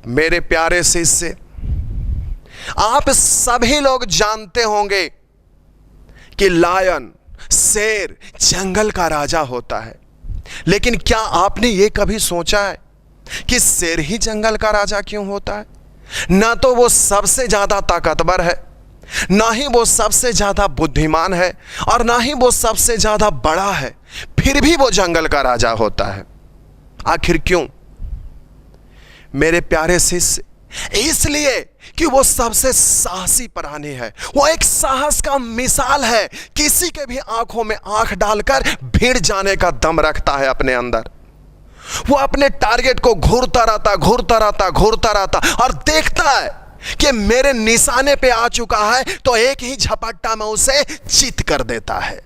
मेरे प्यारे शिष्य, आप सभी लोग जानते होंगे कि लायन, शेर जंगल का राजा होता है। लेकिन क्या आपने ये कभी सोचा है कि शेर ही जंगल का राजा क्यों होता है? ना तो वो सबसे ज्यादा ताकतवर है, ना ही वो सबसे ज्यादा बुद्धिमान है, और ना ही वो सबसे ज्यादा बड़ा है, फिर भी वो जंगल का राजा होता है। आखिर क्यों? मेरे प्यारे शिष्य, इसलिए कि वो सबसे साहसी प्राणी है। वो एक साहस का मिसाल है। किसी के भी आंखों में आंख डालकर भिड़ जाने का दम रखता है अपने अंदर। वो अपने टारगेट को घूरता रहता और देखता है कि मेरे निशाने पे आ चुका है, तो एक ही झपट्टा में उसे चित कर देता है।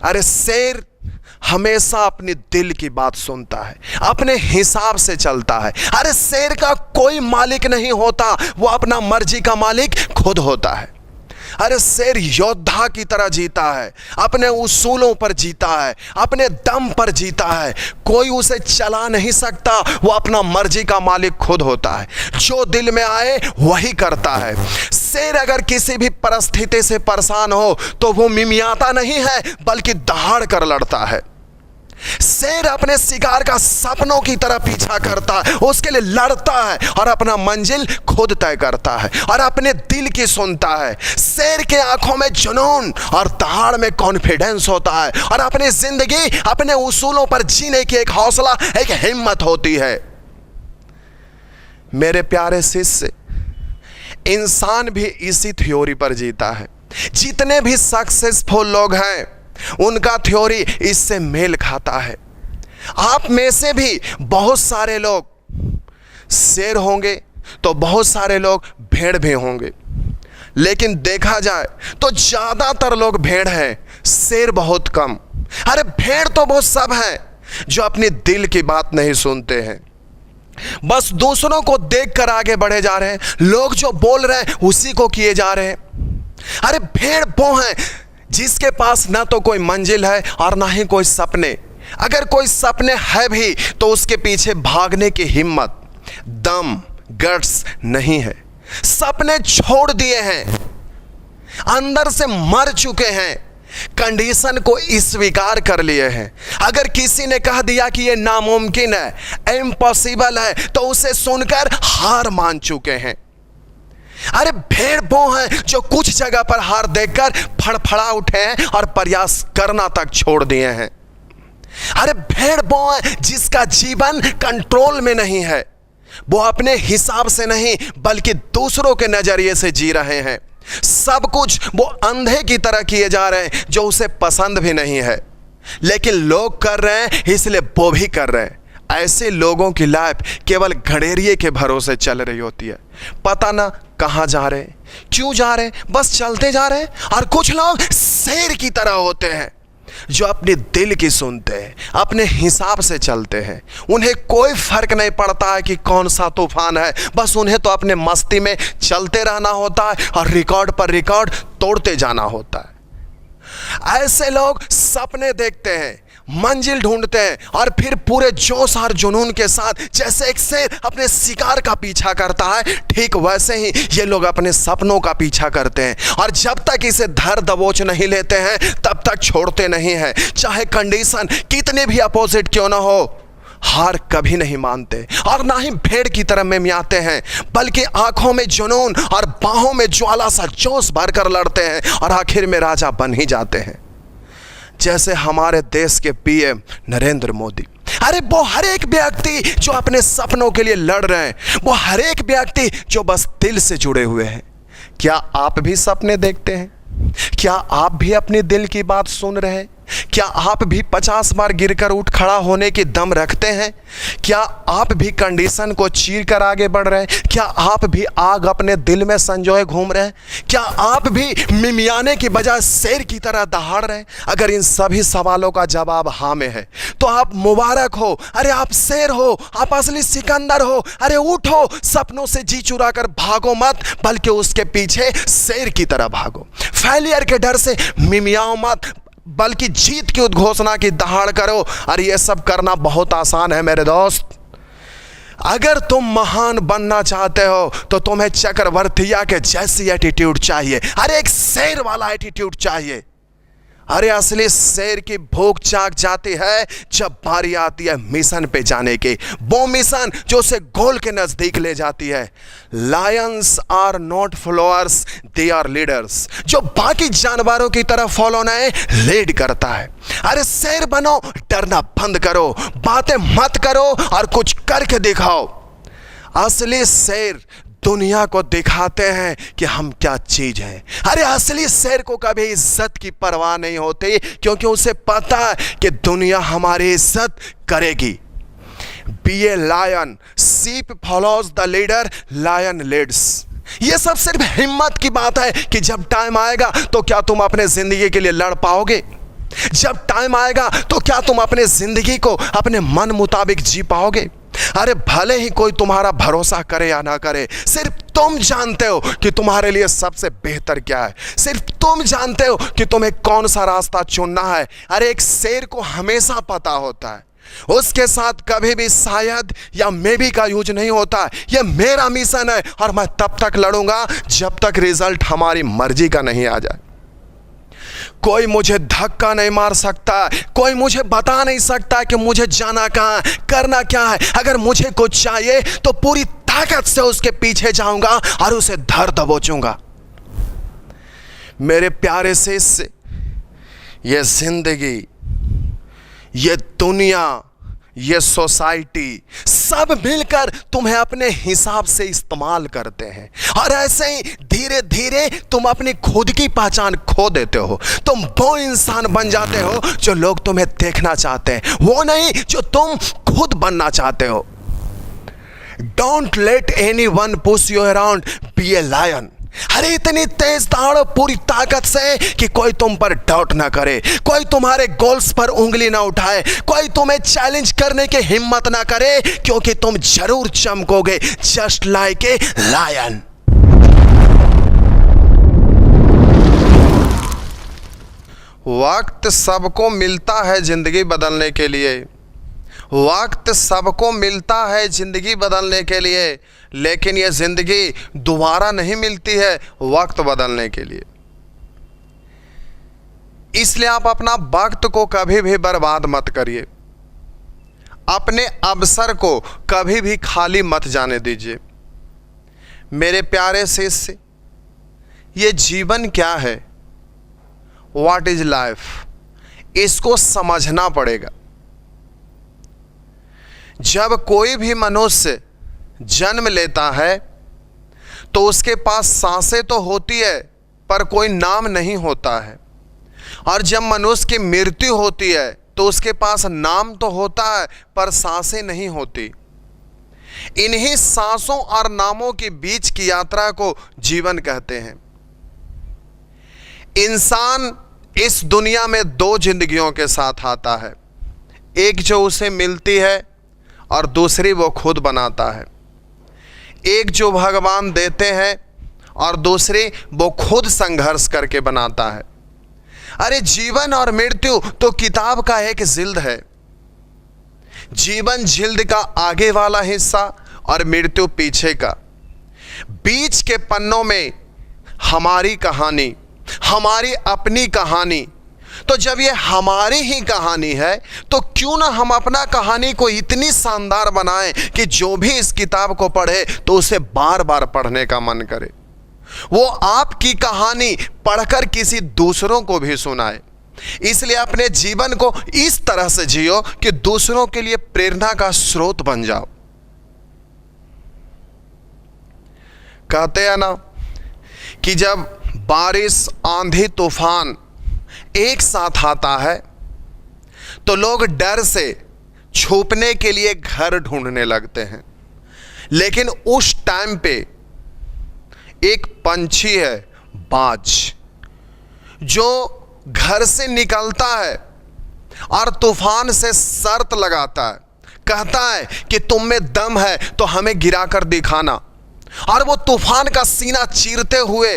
अरे शेर हमेशा अपने दिल की बात सुनता है, अपने हिसाब से चलता है। अरे शेर का कोई मालिक नहीं होता, वो अपना मर्जी का मालिक खुद होता है। अरे शेर योद्धा की तरह जीता है, अपने उसूलों पर जीता है, अपने दम पर जीता है। कोई उसे चला नहीं सकता, वो अपना मर्जी का मालिक खुद होता है। जो दिल में आए वही करता है। शेर अगर किसी भी परिस्थिति से परेशान हो तो वो मिमियाता नहीं है, बल्कि दहाड़ कर लड़ता है। शेर अपने शिकार का सपनों की तरह पीछा करता है, उसके लिए लड़ता है और अपना मंजिल खुद तय करता है और अपने दिल की सुनता है। शेर के आंखों में जुनून और दहाड़ में कॉन्फिडेंस होता है, और अपनी जिंदगी अपने उसूलों पर जीने की एक हौसला, एक हिम्मत होती है। मेरे प्यारे शिष्य, इंसान भी इसी थ्योरी पर जीता है। जितने भी सक्सेसफुल लोग हैं उनका थ्योरी इससे मेल खाता है। आप में से भी बहुत सारे लोग शेर होंगे तो बहुत सारे लोग भेड़ भी होंगे, लेकिन देखा जाए तो ज्यादातर लोग भेड़ हैं, शेर बहुत कम। अरे भेड़ तो वो सब हैं जो अपने दिल की बात नहीं सुनते हैं, बस दूसरों को देखकर आगे बढ़े जा रहे हैं। लोग जो बोल रहे हैं उसी को किए जा रहे हैं। अरे भेड़ वो हैं जिसके पास ना तो कोई मंजिल है और ना ही कोई सपने। अगर कोई सपने है भी तो उसके पीछे भागने की हिम्मत, दम, गट्स नहीं है। सपने छोड़ दिए हैं, अंदर से मर चुके हैं, कंडीशन को स्वीकार कर लिए हैं। अगर किसी ने कह दिया कि यह नामुमकिन है, इम्पॉसिबल है, तो उसे सुनकर हार मान चुके हैं। अरे भेड़ वो हैं जो कुछ जगह पर हार देखकर फड़फड़ा उठे हैं और प्रयास करना तक छोड़ दिए हैं। अरे भेड़ वो हैं जिसका जीवन कंट्रोल में नहीं है, वो अपने हिसाब से नहीं बल्कि दूसरों के नजरिए से जी रहे हैं। सब कुछ वो अंधे की तरह किए जा रहे हैं जो उसे पसंद भी नहीं है, लेकिन लोग कर रहे हैं इसलिए वो भी कर रहे हैं। ऐसे लोगों की लाइफ केवल घड़ेरिए के भरोसे चल रही होती है। पता ना कहाँ जा रहे हैं, क्यों जा रहे हैं, बस चलते जा रहे हैं। और कुछ लोग शेर की तरह होते हैं जो अपने दिल की सुनते हैं, अपने हिसाब से चलते हैं। उन्हें कोई फर्क नहीं पड़ता है कि कौन सा तूफान है, बस उन्हें तो अपने मस्ती में चलते रहना होता है और रिकॉर्ड पर रिकॉर्ड तोड़ते जाना होता है। ऐसे लोग सपने देखते हैं, मंजिल ढूंढते हैं और फिर पूरे जोश और जुनून के साथ, जैसे एक शेर अपने शिकार का पीछा करता है, ठीक वैसे ही ये लोग अपने सपनों का पीछा करते हैं। और जब तक इसे धर दबोच नहीं लेते हैं तब तक छोड़ते नहीं हैं। चाहे कंडीशन कितने भी अपोजिट क्यों ना हो, हार कभी नहीं मानते और ना ही भेड़ की तरह मिमियाते हैं, बल्कि आंखों में जुनून और बाहों में ज्वाला सा जोश भरकर लड़ते हैं और आखिर में राजा बन ही जाते हैं। जैसे हमारे देश के पीएम नरेंद्र मोदी। अरे वो हर एक व्यक्ति जो अपने सपनों के लिए लड़ रहे हैं, वो हर एक व्यक्ति जो बस दिल से जुड़े हुए हैं। क्या आप भी सपने देखते हैं? क्या आप भी अपने दिल की बात सुन रहे हैं? क्या आप भी 50 बार गिरकर उठ खड़ा होने की दम रखते हैं? क्या आप भी कंडीशन को चीर कर आगे बढ़ रहे हैं? क्या आप भी आग अपने दिल में संजोए घूम रहे हैं? क्या आप भी मिमियाने की बजाय शेर की तरह दहाड़ रहे हैं? अगर इन सभी सवालों का जवाब हाँ में है तो आप मुबारक हो। अरे आप शेर हो, आप असली सिकंदर हो। अरे उठो, सपनों से जी चुरा कर भागो मत, बल्कि उसके पीछे शेर की तरह भागो। फेलियर के डर से मिमियाओ मत, बल्कि जीत की उद्घोषणा की दहाड़ करो। और यह सब करना बहुत आसान है मेरे दोस्त। अगर तुम महान बनना चाहते हो तो तुम्हें चक्रवर्तिया के जैसी एटीट्यूड चाहिए। अरे एक शेर वाला एटीट्यूड चाहिए। अरे असली शेर की भूख जाग जाती है जब बारी आती है मिशन पे जाने की, वो मिशन जो उसे गोल के नजदीक ले जाती है। Lions are not followers, they are leaders. जो बाकी जानवरों की तरह फॉलो नहीं, लीड करता है। अरे शेर बनो, डरना बंद करो, बातें मत करो और कुछ करके दिखाओ। असली शेर दुनिया को दिखाते हैं कि हम क्या चीज हैं। अरे असली शेर को कभी इज्जत की परवाह नहीं होती, क्योंकि उसे पता है कि दुनिया हमारी इज्जत करेगी। Be a lion, sheep follows the leader, lion leads. ये सब सिर्फ हिम्मत की बात है कि जब टाइम आएगा तो क्या तुम अपने जिंदगी के लिए लड़ पाओगे? जब टाइम आएगा तो क्या तुम अपने जिंदगी को अपने मन मुताबिक जी पाओगे? अरे भले ही कोई तुम्हारा भरोसा करे या ना करे, सिर्फ तुम जानते हो कि तुम्हारे लिए सबसे बेहतर क्या है। सिर्फ तुम जानते हो कि तुम्हें कौन सा रास्ता चुनना है। अरे एक शेर को हमेशा पता होता है, उसके साथ कभी भी शायद या मे बी का यूज नहीं होता। ये मेरा मिशन है और मैं तब तक लड़ूंगा जब तक रिजल्ट हमारी मर्जी का नहीं आ जाए। कोई मुझे धक्का नहीं मार सकता, कोई मुझे बता नहीं सकता कि मुझे जाना कहाँ, करना क्या है। अगर मुझे कुछ चाहिए तो पूरी ताकत से उसके पीछे जाऊंगा और उसे धर दबोचूंगा। मेरे प्यारे शिष्य, ये जिंदगी, ये दुनिया, ये सोसाइटी सब मिलकर तुम्हें अपने हिसाब से इस्तेमाल करते हैं और ऐसे ही धीरे धीरे तुम अपनी खुद की पहचान खो देते हो। तुम वो इंसान बन जाते हो जो लोग तुम्हें देखना चाहते हैं, वो नहीं जो तुम खुद बनना चाहते हो। Don't let anyone push you around, be a lion. अरे इतनी तेज दौड़ो पूरी ताकत से कि कोई तुम पर डाउट ना करे, कोई तुम्हारे गोल्स पर उंगली ना उठाए, कोई तुम्हें चैलेंज करने की हिम्मत ना करे, क्योंकि तुम जरूर चमकोगे जस्ट लाइक ए लायन। वक्त सबको मिलता है जिंदगी बदलने के लिए, वक्त सबको मिलता है जिंदगी बदलने के लिए, लेकिन यह जिंदगी दोबारा नहीं मिलती है वक्त बदलने के लिए। इसलिए आप अपना वक्त को कभी भी बर्बाद मत करिए, अपने अवसर को कभी भी खाली मत जाने दीजिए। मेरे प्यारे शिष्य, ये जीवन क्या है, व्हाट इज लाइफ, इसको समझना पड़ेगा। जब कोई भी मनुष्य जन्म लेता है तो उसके पास सांसें तो होती है पर कोई नाम नहीं होता है, और जब मनुष्य की मृत्यु होती है तो उसके पास नाम तो होता है पर सांसें नहीं होती। इन्हीं सांसों और नामों के बीच की यात्रा को जीवन कहते हैं। इंसान इस दुनिया में दो जिंदगियों के साथ आता है, एक जो उसे मिलती है और दूसरी वो खुद बनाता है। एक जो भगवान देते हैं और दूसरी वो खुद संघर्ष करके बनाता है। अरे जीवन और मृत्यु तो किताब का एक जिल्द है। जीवन जिल्द का आगे वाला हिस्सा और मृत्यु पीछे का। बीच के पन्नों में हमारी कहानी, हमारी अपनी कहानी। तो जब ये हमारी ही कहानी है तो क्यों ना हम अपना कहानी को इतनी शानदार बनाएं कि जो भी इस किताब को पढ़े तो उसे बार बार पढ़ने का मन करे, वो आपकी कहानी पढ़कर किसी दूसरों को भी सुनाए। इसलिए अपने जीवन को इस तरह से जियो कि दूसरों के लिए प्रेरणा का स्रोत बन जाओ। कहते हैं ना कि जब बारिश, आंधी, तूफान एक साथ आता है तो लोग डर से छुपने के लिए घर ढूंढने लगते हैं, लेकिन उस टाइम पे एक पंछी है, बाज, जो घर से निकलता है और तूफान से शर्त लगाता है, कहता है कि तुम में दम है तो हमें गिराकर दिखाना। और वो तूफान का सीना चीरते हुए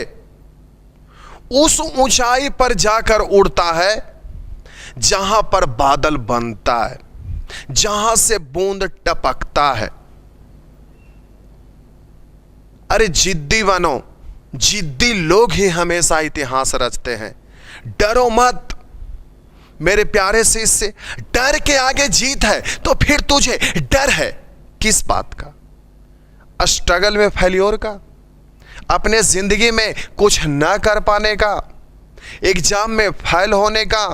उस ऊंचाई पर जाकर उड़ता है जहां पर बादल बनता है, जहां से बूंद टपकता है। अरे जिद्दी बनो, जिद्दी लोग ही हमेशा इतिहास रचते हैं। डरो मत मेरे प्यारे शिष्य, डर के आगे जीत है। तो फिर तुझे डर है किस बात का? स्ट्रगल में फेल्योर का, अपने जिंदगी में कुछ ना कर पाने का, एग्जाम में फेल होने का,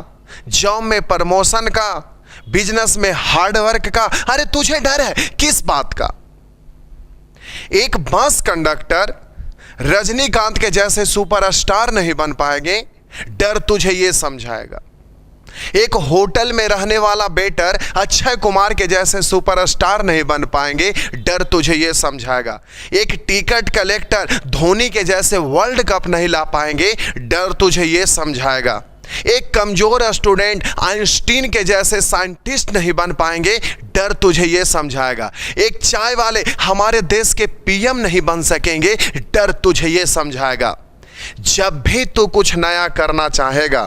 जॉब में प्रमोशन का, बिजनेस में हार्ड वर्क का। अरे तुझे डर है किस बात का? एक बस कंडक्टर रजनीकांत के जैसे सुपरस्टार नहीं बन पाएंगे, डर तुझे ये समझाएगा। एक होटल में रहने वाला वेटर अक्षय कुमार के जैसे सुपरस्टार नहीं बन पाएंगे, डर तुझे ये समझाएगा। एक टिकट कलेक्टर धोनी के जैसे वर्ल्ड कप नहीं ला पाएंगे, डर तुझे ये समझाएगा। एक कमजोर स्टूडेंट आइंस्टीन के जैसे साइंटिस्ट नहीं बन पाएंगे, डर तुझे ये समझाएगा। एक चाय वाले हमारे देश के पीएम नहीं बन सकेंगे, डर तुझे ये समझाएगा। जब भी तू कुछ नया करना चाहेगा,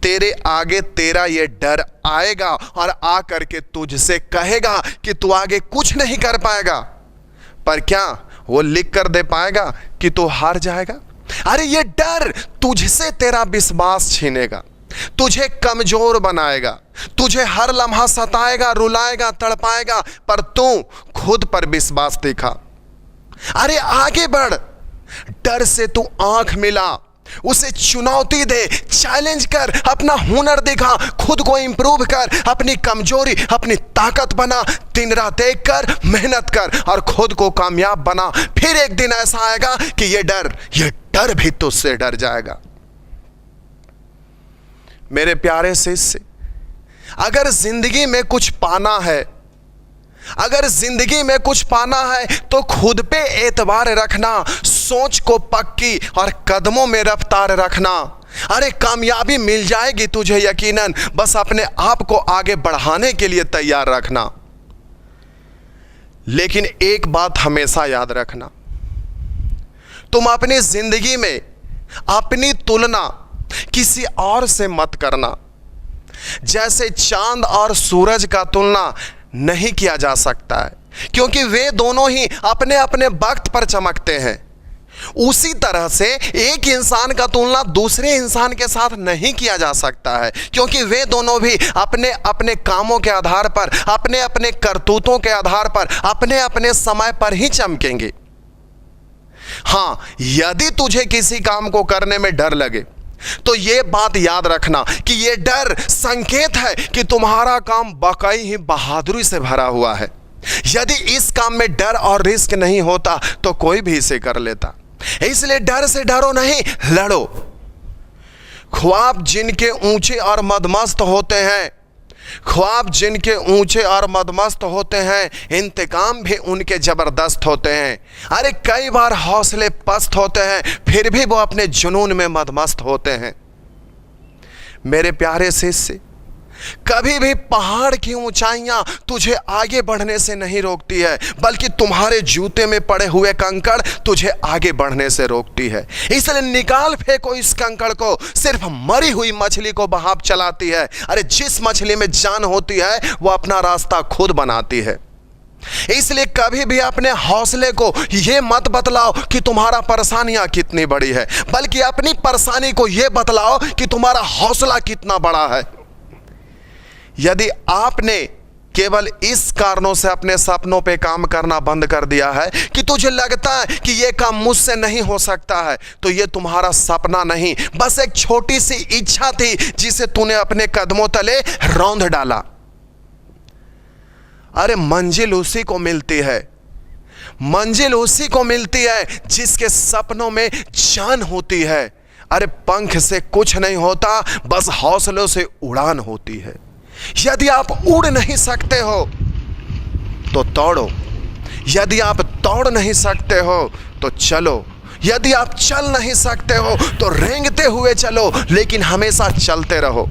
तेरे आगे तेरा ये डर आएगा और आकर के तुझसे कहेगा कि तू आगे कुछ नहीं कर पाएगा। पर क्या वो लिख कर दे पाएगा कि तू हार जाएगा? अरे ये डर तुझसे तेरा विश्वास छीनेगा, तुझे कमजोर बनाएगा, तुझे हर लम्हा सताएगा, रुलाएगा, तड़पाएगा, पर तू खुद पर विश्वास दिखा। अरे आगे बढ़, डर से तू आंख मिला, उसे चुनौती दे, चैलेंज कर, अपना हुनर दिखा, खुद को इंप्रूव कर, अपनी कमजोरी अपनी ताकत बना, दिन रात एक कर, मेहनत कर और खुद को कामयाब बना। फिर एक दिन ऐसा आएगा कि ये डर भी तुझसे डर जाएगा। मेरे प्यारे शिष्य, अगर जिंदगी में कुछ पाना है, अगर जिंदगी में कुछ पाना है तो खुद पे एतबार रखना, सोच को पक्की और कदमों में रफ्तार रखना। अरे कामयाबी मिल जाएगी तुझे यकीनन, बस अपने आप को आगे बढ़ाने के लिए तैयार रखना। लेकिन एक बात हमेशा याद रखना, तुम अपनी जिंदगी में अपनी तुलना किसी और से मत करना। जैसे चांद और सूरज का तुलना नहीं किया जा सकता है, क्योंकि वे दोनों ही अपने अपने वक्त पर चमकते हैं। उसी तरह से एक इंसान का तुलना दूसरे इंसान के साथ नहीं किया जा सकता है, क्योंकि वे दोनों भी अपने अपने कामों के आधार पर, अपने अपने करतूतों के आधार पर, अपने अपने समय पर ही चमकेंगे। हाँ, यदि तुझे किसी काम को करने में डर लगे तो ये बात याद रखना कि ये डर संकेत है कि तुम्हारा काम वाकई ही बहादुरी से भरा हुआ है। यदि इस काम में डर और रिस्क नहीं होता तो कोई भी इसे कर लेता। इसलिए डर से डरो नहीं, लड़ो। ख्वाब जिनके ऊंचे और मदमस्त होते हैं, ख्वाब जिनके ऊंचे और मदमस्त होते हैं, इंतकाम भी उनके जबरदस्त होते हैं। अरे कई बार हौसले पस्त होते हैं, फिर भी वो अपने जुनून में मदमस्त होते हैं। मेरे प्यारे शिष्य, कभी भी पहाड़ की ऊंचाइयां तुझे आगे बढ़ने से नहीं रोकती है, बल्कि तुम्हारे जूते में पड़े हुए कंकड़ तुझे आगे बढ़ने से रोकती है। इसलिए निकाल फेंको इस कंकड़ को, सिर्फ मरी हुई मछली को बहाव चलाती है। अरे जिस मछली में जान होती है वो अपना रास्ता खुद बनाती है। इसलिए कभी भी अपने हौसले को यह मत बतलाओ कि तुम्हारा परेशानियां कितनी बड़ी है, बल्कि अपनी परेशानी को यह बतलाओ कि तुम्हारा हौसला कितना बड़ा है। यदि आपने केवल इस कारणों से अपने सपनों पे काम करना बंद कर दिया है कि तुझे लगता है कि यह काम मुझसे नहीं हो सकता है, तो यह तुम्हारा सपना नहीं, बस एक छोटी सी इच्छा थी जिसे तूने अपने कदमों तले रौंद डाला। अरे मंजिल उसी को मिलती है, मंजिल उसी को मिलती है जिसके सपनों में जान होती है। अरे पंख से कुछ नहीं होता, बस हौसलों से उड़ान होती है। यदि आप उड़ नहीं सकते हो तो दौड़ो, यदि आप दौड़ नहीं सकते हो तो चलो, यदि आप चल नहीं सकते हो तो रेंगते हुए चलो, लेकिन हमेशा चलते रहो।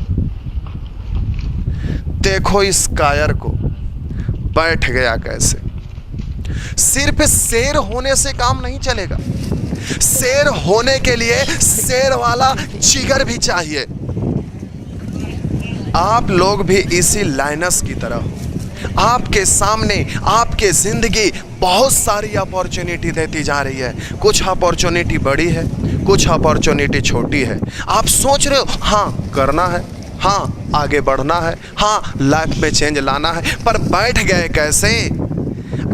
देखो इस कायर को, बैठ गया कैसे। सिर्फ शेर होने से काम नहीं चलेगा, शेर होने के लिए शेर वाला जिगर भी चाहिए। आप लोग भी इसी लाइनस की तरह हो। आपके सामने आपके जिंदगी बहुत सारी अपॉर्चुनिटी देती जा रही है। कुछ अपॉर्चुनिटी बड़ी है, कुछ अपॉर्चुनिटी छोटी है। आप सोच रहे हो हाँ करना है, हाँ आगे बढ़ना है, हाँ लाइफ में चेंज लाना है, पर बैठ गए कैसे?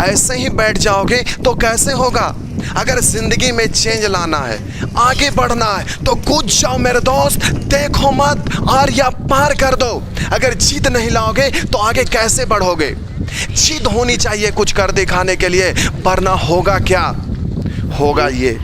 ऐसे ही बैठ जाओगे तो कैसे होगा? अगर जिंदगी में चेंज लाना है, आगे बढ़ना है, तो कूद जाओ मेरे दोस्त, देखो मत, आर या पार कर दो। अगर जीत नहीं लाओगे तो आगे कैसे बढ़ोगे? जीत होनी चाहिए कुछ कर दिखाने के लिए, वरना होगा क्या? होगा ये,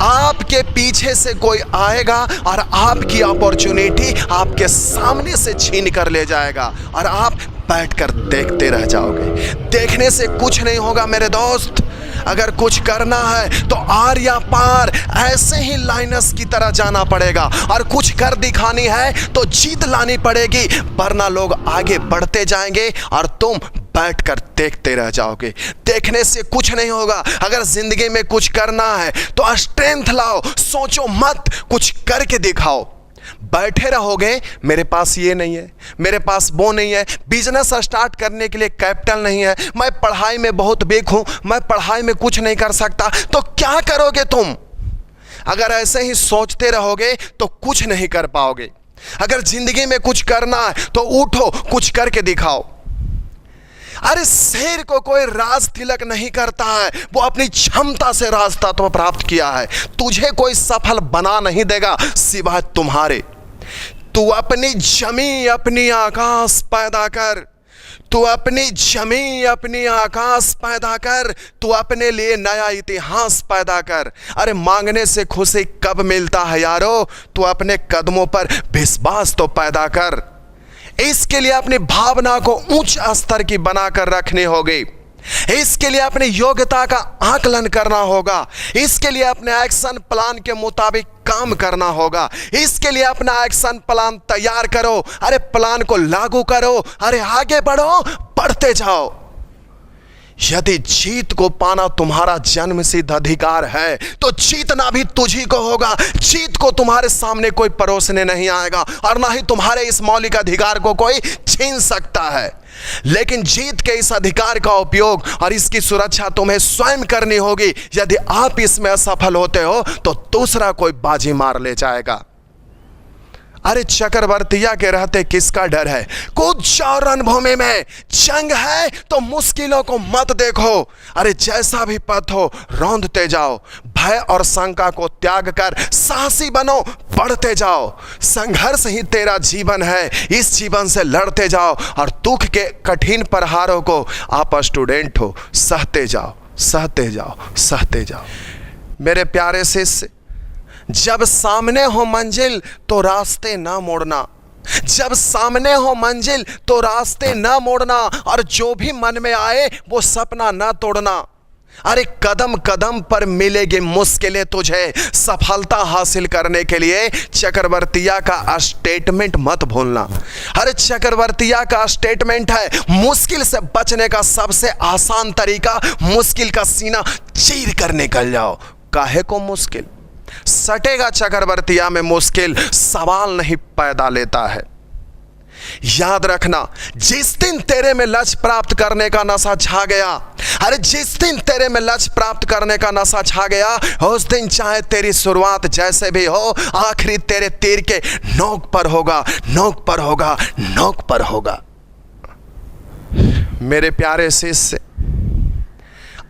आपके पीछे से कोई आएगा और आपकी अपॉर्चुनिटी आपके सामने से छीन कर ले जाएगा और आप बैठकर देखते रह जाओगे। देखने से कुछ नहीं होगा मेरे दोस्त। अगर कुछ करना है तो आर या पार ऐसे ही लाइनस की तरह जाना पड़ेगा, और कुछ कर दिखानी है तो जीत लानी पड़ेगी, वरना लोग आगे बढ़ते जाएंगे और तुम बैठकर देखते रह जाओगे। देखने से कुछ नहीं होगा। अगर जिंदगी में कुछ करना है तो स्ट्रेंथ लाओ, सोचो मत, कुछ करके दिखाओ। बैठे रहोगे मेरे पास ये नहीं है, मेरे पास वो नहीं है, बिजनेस स्टार्ट करने के लिए कैपिटल नहीं है, मैं पढ़ाई में बहुत वीक हूं, मैं पढ़ाई में कुछ नहीं कर सकता, तो क्या करोगे तुम? अगर ऐसे ही सोचते रहोगे तो कुछ नहीं कर पाओगे। अगर जिंदगी में कुछ करना है तो उठो, कुछ करके दिखाओ। अरे शेर को कोई राज तिलक नहीं करता है, वो अपनी क्षमता से राज तत्व प्राप्त किया है। तुझे कोई सफल बना नहीं देगा सिवाय तुम्हारे। तू अपनी जमी अपनी आकाश पैदा कर, तू अपनी जमी अपनी आकाश पैदा कर, तू अपने लिए नया इतिहास पैदा कर। अरे मांगने से खुशी कब मिलता है यारो? तू अपने कदमों पर विश्वास तो पैदा कर। इसके लिए अपनी भावना को उच्च स्तर की बनाकर रखनी होगी। इसके लिए अपनी योग्यता का आकलन करना होगा। इसके लिए अपने एक्शन प्लान के मुताबिक काम करना होगा। इसके लिए अपना एक्शन प्लान तैयार करो, अरे प्लान को लागू करो, अरे आगे बढ़ो, बढ़ते जाओ। यदि जीत को पाना तुम्हारा जन्मसिद्ध अधिकार है तो जीतना भी तुझी को होगा। जीत को तुम्हारे सामने कोई परोसने नहीं आएगा और ना ही तुम्हारे इस मौलिक अधिकार को कोई छीन सकता है। लेकिन जीत के इस अधिकार का उपयोग और इसकी सुरक्षा तुम्हें स्वयं करनी होगी। यदि आप इसमें असफल होते हो तो दूसरा कोई बाजी मार ले जाएगा। अरे चक्रवर्तिया के रहते किसका डर है? कूद जाओ रणभूमि में, जंग है तो मुश्किलों को मत देखो। अरे जैसा भी पथ हो रौंदते जाओ, भय और शंका को त्याग कर साहसी बनो, बढ़ते जाओ। संघर्ष ही तेरा जीवन है, इस जीवन से लड़ते जाओ और दुख के कठिन प्रहारों को आप स्टूडेंट हो, सहते जाओ, सहते जाओ, सहते जाओ। मेरे प्यारे शिष्य, जब सामने हो मंजिल तो रास्ते ना मोड़ना, जब सामने हो मंजिल तो रास्ते ना मोड़ना, और जो भी मन में आए वो सपना ना तोड़ना। अरे कदम कदम पर मिलेगी मुश्किलें तुझे, सफलता हासिल करने के लिए चक्रवर्तिया का स्टेटमेंट मत भूलना। अरे चक्रवर्तिया का स्टेटमेंट है, मुश्किल से बचने का सबसे आसान तरीका मुश्किल का सीना चीर कर निकल जाओ। काहे को मुश्किल? सटेगा चक्रवर्तिया में मुश्किल सवाल नहीं पैदा लेता है। याद रखना, जिस दिन तेरे में लक्ष्य प्राप्त करने का नशा छा गया, अरे जिस दिन तेरे में लक्ष्य प्राप्त करने का नशा छा गया, उस दिन चाहे तेरी शुरुआत जैसे भी हो, आखिरी तेरे तीर के नोक पर होगा, नोक पर होगा, नोक पर होगा। मेरे प्यारे शिष्य,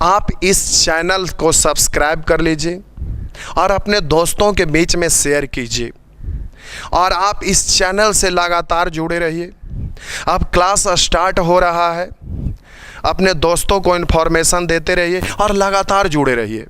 आप इस चैनल को सब्सक्राइब कर लीजिए और अपने दोस्तों के बीच में शेयर कीजिए, और आप इस चैनल से लगातार जुड़े रहिए। अब क्लास स्टार्ट हो रहा है, अपने दोस्तों को इन्फॉर्मेशन देते रहिए और लगातार जुड़े रहिए।